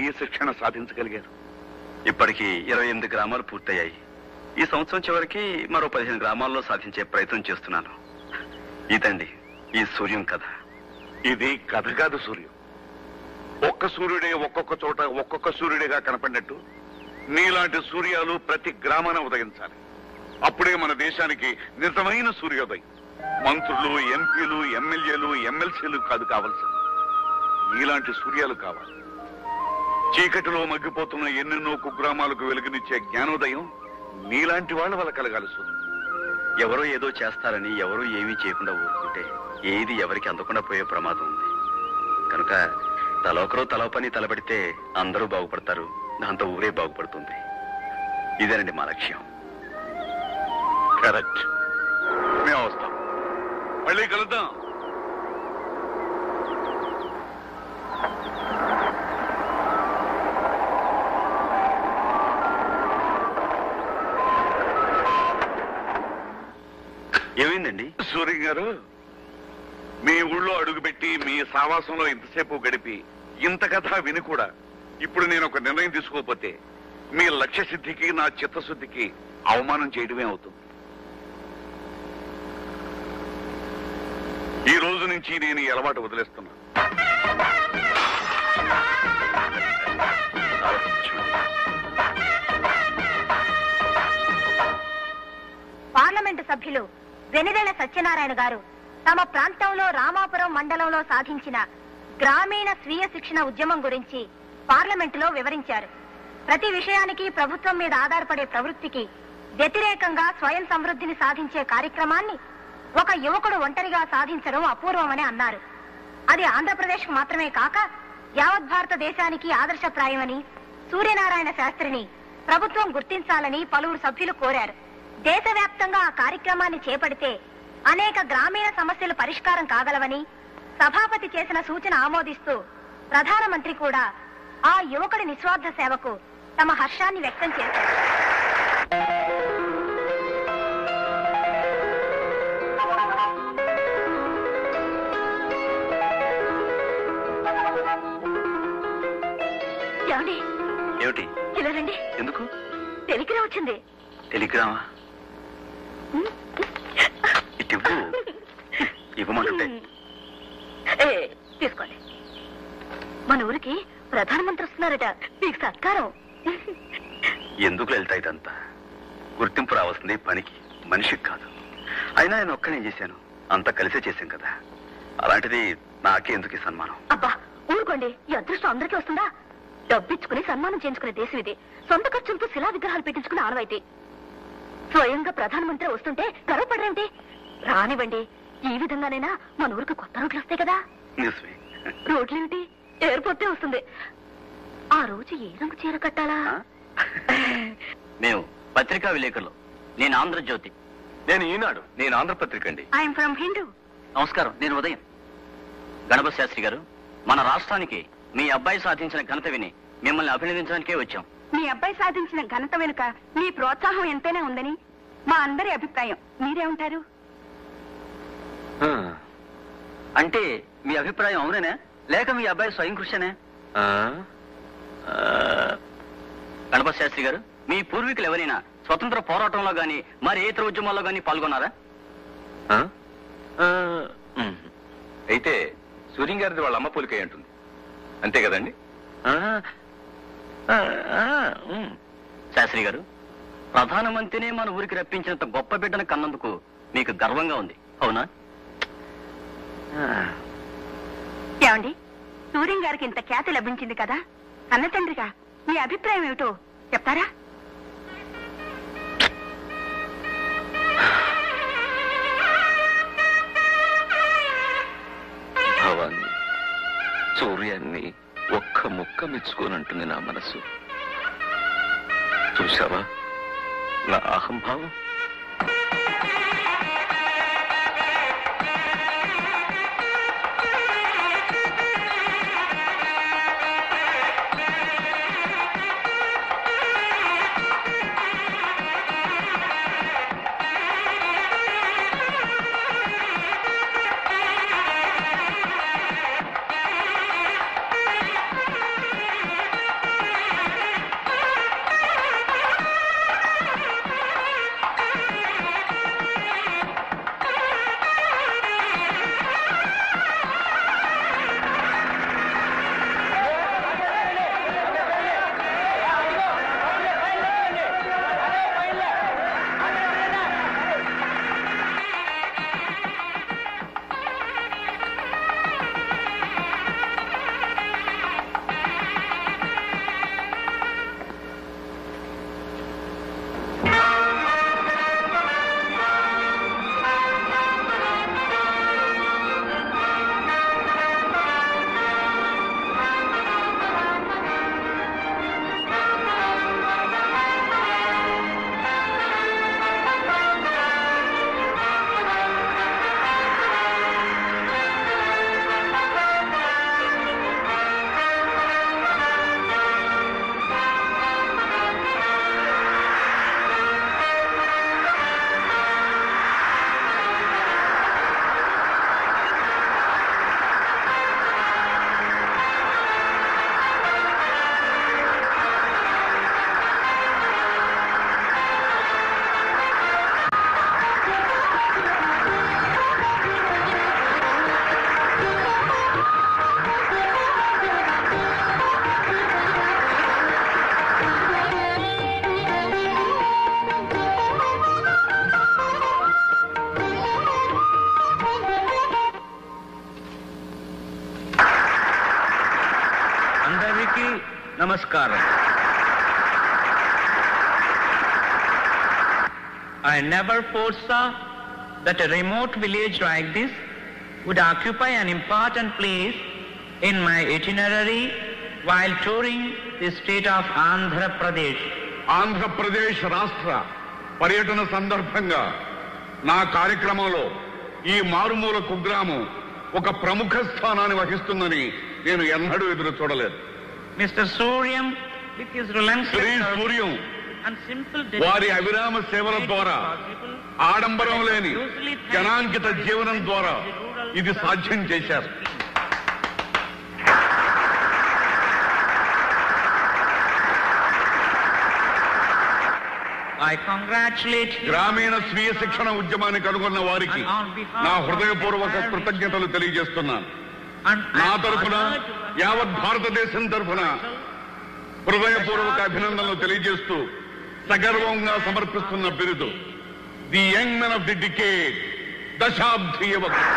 ఈ శిక్షణ సాధించగలిగారు? ఇప్పటికి 28 గ్రామాలు పూర్తయ్యాయి. ఈ సంవత్సరం చివరికి మరో 15 గ్రామాల్లో సాధించే ప్రయత్నం చేస్తున్నాను. ఇదండి ఈ సూర్యం కథ. ఇది కథ కాదు సూర్యం. ఒక్క సూర్యుడే ఒక్కొక్క చోట ఒక్కొక్క సూర్యుడిగా కనపడినట్టు నీలాంటి సూర్యాలు ప్రతి గ్రామాన ఉదయించాలి. అప్పుడే మన దేశానికి నిజమైన సూర్యోదయం. మంత్రులు, ఎంపీలు, ఎమ్మెల్యేలు, ఎమ్మెల్సీలు కాదు కావాల్సింది, నీలాంటి సూర్యాలు కావాలి. చీకటిలో మగ్గిపోతున్న ఎన్నెన్నో కుగ్రామాలకు వెలుగునిచ్చే జ్ఞానోదయం నీలాంటి వాళ్ళ వల్ల కలగాలి సూర్యం. ఎవరో ఏదో చేస్తారని ఎవరూ ఏమీ చేయకుండా ఊరుకుంటే ఏది ఎవరికి అందకుండా పోయే ప్రమాదం ఉంది. కనుక తలొకరు తల పని తలబడితే అందరూ బాగుపడతారు, దాంతో ఊరే బాగుపడుతుంది. ఇదేనండి మా లక్ష్యం. కరెక్ట్. మేము వస్తాం, మళ్ళీ కలుద్దాం. ఏమైందండి? సూర్య గారు, మీ ఊళ్ళో అడుగుపెట్టి మీ సావాసంలో ఇంతసేపు గడిపి ఇంత కథ విని కూడా ఇప్పుడు నేను ఒక నిర్ణయం తీసుకోకపోతే మీ లక్ష్య సిద్ధికి నా చిత్తశుద్ధికి అవమానం చేయడమే అవుతుంది. ఈ రోజు నుంచి నేను ఈ అలవాటు వదిలేస్తున్నా. పార్లమెంటు సభ్యులు వెనిదెల సత్యనారాయణ గారు తమ ప్రాంతంలో రామాపురం మండలంలో సాధించిన గ్రామీణ స్వీయ శిక్షణ ఉద్యమం గురించి పార్లమెంటులో వివరించారు. ప్రతి విషయానికి ప్రభుత్వం మీద ఆధారపడే ప్రవృత్తికి వ్యతిరేకంగా స్వయం సమృద్ధిని సాధించే కార్యక్రమాన్ని ఒక యువకుడు ఒంటరిగా సాధించడం అపూర్వమని అన్నారు. అది ఆంధ్రప్రదేశ్ మాత్రమే కాక యావత్ భారతదేశానికి ఆదర్శప్రాయమని సూర్యనారాయణ శాస్త్రిని ప్రభుత్వం గుర్తించాలని పలువురు సభ్యులు కోరారు. దేశవ్యాప్తంగా ఆ కార్యక్రమాన్ని చేపడితే అనేక గ్రామీణ సమస్యలు పరిష్కారం కాగలవని సభాపతి చేసిన సూచన ఆమోదిస్తూ ప్రధానమంత్రి కూడా ఆ యువకుడి నిస్వార్థ సేవకు తమ హర్షాన్ని వ్యక్తం చేశారు. ఏమిటి? ఇలా రండి. ఎందుకు? టెలిగ్రామ్ వచ్చింది. టెలిగ్రామా? ఇటు ఇవ్వమంటుంటే తీసుకోండి. మన ఊరికి ప్రధానమంత్రి వస్తున్నారట, మీకు సత్కారం. ఎందుకు వెళ్తా ఇదంతా? గుర్తింపు రావాల్సింది పనికి, మనిషికి కాదు. అయినా నేను ఒక్కనే చేశాను, అంతా కలిసే చేశాం కదా. అలాంటిది నాకే ఎందుకు సన్మానం? అబ్బా ఊరుకోండి, ఈ అదృష్టం అందరికీ వస్తుందా? డబ్బిచ్చుకుని సన్మానం చేయించుకునే దేశం ఇది. సొంత ఖర్చులతో శిలా విగ్రహాలు పెట్టించుకునే ఆనవాయితీ. స్వయంగా ప్రధానమంత్రి వస్తుంటే గర్వపడరేమిటి? రానివ్వండి. ఈ విధంగానైనా మన ఊరికి కొత్త రోడ్లు వస్తాయి కదా. రోడ్లేమిటి, ఎయిర్పోర్టే వస్తుంది. ఆ రోజు ఏ రంగు చీర కట్టాలా? మేము పత్రికా విలేకరులు. నేను ఆంధ్రజ్యోతి. నేను ఈనాడు. నేను ఆంధ్రపత్రిక అండి. I'm from Hindu. నమస్కారం, నేను ఉదయం. గణపతి శాస్త్రి గారు, మన రాష్ట్రానికి మీ అబ్బాయి సాధించిన ఘనత విని మిమ్మల్ని అభినందించడానికే వచ్చాం. మీ అబ్బాయి సాధించిన ఘనత వెనుక మీ ప్రోత్సాహం ఎంతైనా ఉందని మా అందరి అభిప్రాయం. మీరేమంటారు? అంటే మీ అభిప్రాయం అవునేనా, లేక మీ అబ్బాయి స్వయం కృషినే? గణపతి శాస్త్రి గారు, మీ పూర్వీకులు ఎవరైనా స్వతంత్ర పోరాటంలో గాని మరి ఏ ఇతర ఉద్యమాల్లో గాని పాల్గొన్నారా? అయితే సూర్యం గారిది వాళ్ళ అమ్మ పోలికై ఉంటుంది, అంతే కదండి? శాస్త్రి గారు, ప్రధానమంత్రిని మన ఊరికి రప్పించినంత గొప్ప బిడ్డను కన్నందుకు మీకు గర్వంగా ఉంది, అవునా? ఏమండి, సూర్యం గారికి ఇంత ఖ్యాతి లభించింది కదా, కన్న తండ్రిగా మీ అభిప్రాయం ఏమిటో చెప్తారా? భవాన్ని, సూర్యాన్ని ఒక్క ముక్క మెచ్చుకోనంటుంది నా మనసు. చూసావా నా అహంభావం? Namaskaram. I never foresaw that a remote village like this would occupy an important place in my itinerary while touring the state of Andhra Pradesh. Andhra Pradesh రాష్ట్ర పర్యటన సందర్భంగా నా కార్యక్రమంలో ఈ మారుమూల కుగ్రామం ఒక ప్రముఖ స్థానాన్ని వహిస్తుందని నేను ఎన్నడూ ఎదురు చూడలేదు. Mr. Suryam, with his relentless Shri Suryam and simple వారి అవిరామ సేవల ద్వారా ఆడంబరం లేని జనాంకిత జీవనం ద్వారా ఇది సాధ్యం చేశారు. I congratulate you. గ్రామీణ స్వీయ శిక్షణ ఉద్యమాన్ని కనుగొన్న వారికి నా హృదయపూర్వక కృతజ్ఞతలు తెలియజేస్తున్నాను. నా తరఫున యావత్ భారతదేశం తరఫున హృదయపూర్వక అభినందనలు తెలియజేస్తూ సగర్వంగా సమర్పిస్తున్న బిరుదు the young men of the decade, దశాబ్ది యువకుడు.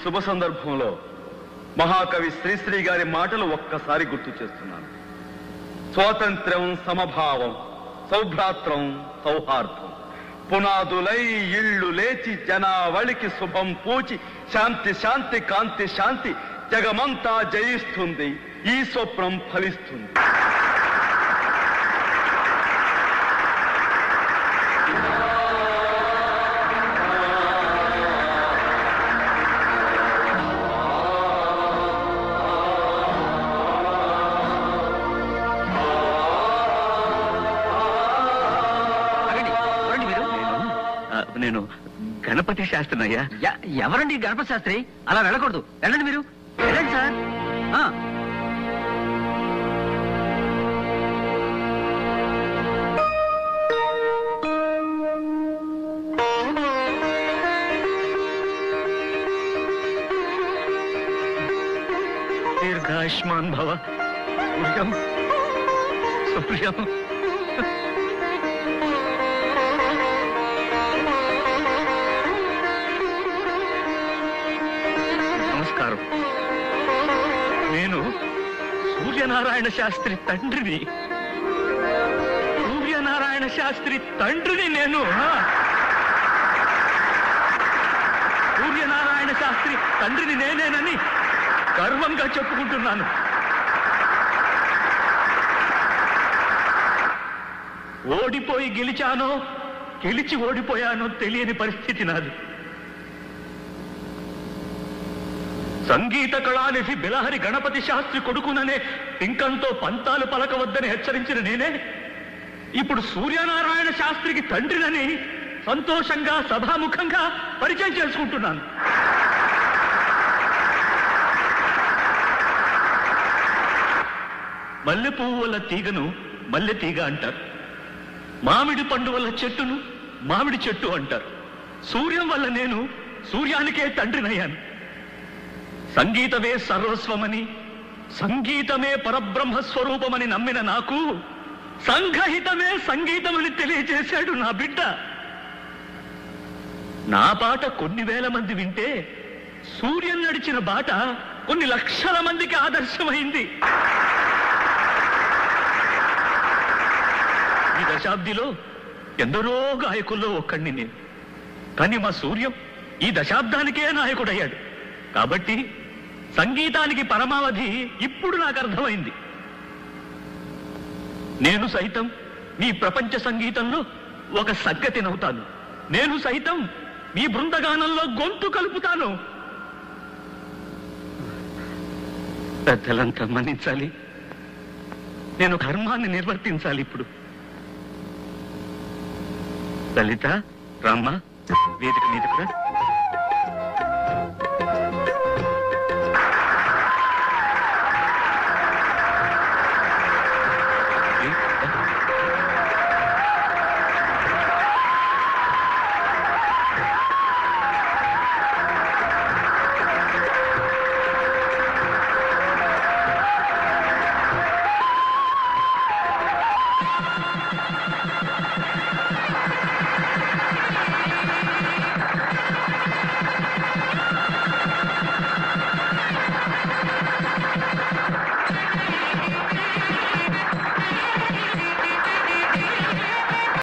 శుభ సందర్భంలో మహాకవి శ్రీశ్రీ గారి మాటలు ఒక్కసారి గుర్తు చేస్తున్నాను. స్వాతంత్ర్యం, సమభావం, సౌభ్రాత్రం, సౌహార్దం పునాదులై ఇళ్ళు లేచి జనావళికి శుభం పూచి శాంతి శాంతి కాంతి శాంతి జగమంతా జయిస్తుంది, ఈ స్వప్నం ఫలిస్తుంది. నేను గణపతి శాస్త్రి అయ్యా. ఎవరండి గణపతి శాస్త్రి? అలా వెళ్ళకూడదు, వెళ్ళండి మీరు, వెళ్ళండి సార్. దీర్ఘాయుష్మాన్ భవ. సుప్రియం నమస్కారం. నేను సూర్యనారాయణ శాస్త్రి తండ్రిని. సూర్యనారాయణ శాస్త్రి తండ్రిని నేను. సూర్యనారాయణ శాస్త్రి తండ్రిని నేనేనని గర్వంగా చెప్పుకుంటున్నాను. ఓడిపోయి గెలిచానో, గెలిచి ఓడిపోయానో తెలియని పరిస్థితి నాది. సంగీత కళానిధి బిలహరి గణపతి శాస్త్రి కొడుకుననే పింకంతో పంతాలు పలకవద్దని హెచ్చరించిన నేనే ఇప్పుడు సూర్యనారాయణ శాస్త్రికి తండ్రినని సంతోషంగా సభాముఖంగా పరిచయం చేసుకుంటున్నాను. మల్లె పువ్వు వల్ల తీగను మల్లె తీగ అంటారు. మామిడి పండు వల్ల చెట్టును మామిడి చెట్టు అంటారు. సూర్యం వల్ల నేను సూర్యానికే తండ్రినయ్యాను. సంగీతమే సర్వస్వమని, సంగీతమే పరబ్రహ్మ స్వరూపమని నమ్మిన నాకు సంఘహితమే సంగీతమని తెలియజేశాడు నా బిడ్డ. నా పాట కొన్ని వేల మంది వింటే సూర్యం నడిచిన బాట కొన్ని లక్షల మందికి ఆదర్శమైంది. ఈ దశాబ్దిలో ఎందరో గాయకుల్లో ఒక్కడిని నేను. కానీ మా సూర్యం ఈ దశాబ్దానికే నాయకుడయ్యాడు. కాబట్టి సంగీతానికి పరమావధి ఇప్పుడు నాకు అర్థమైంది. నేను సైతం మీ ప్రపంచ సంగీతంలో ఒక సగ్గతినవుతాను. నేను సైతం మీ బృందగానంలో గొంతు కలుపుతాను. పెద్దలంతా మన్నించాలి. నేను ధర్మాన్ని నిర్వర్తించాలి. ఇప్పుడు లలిత, రామ్మ, వేదిక మీదకు రా.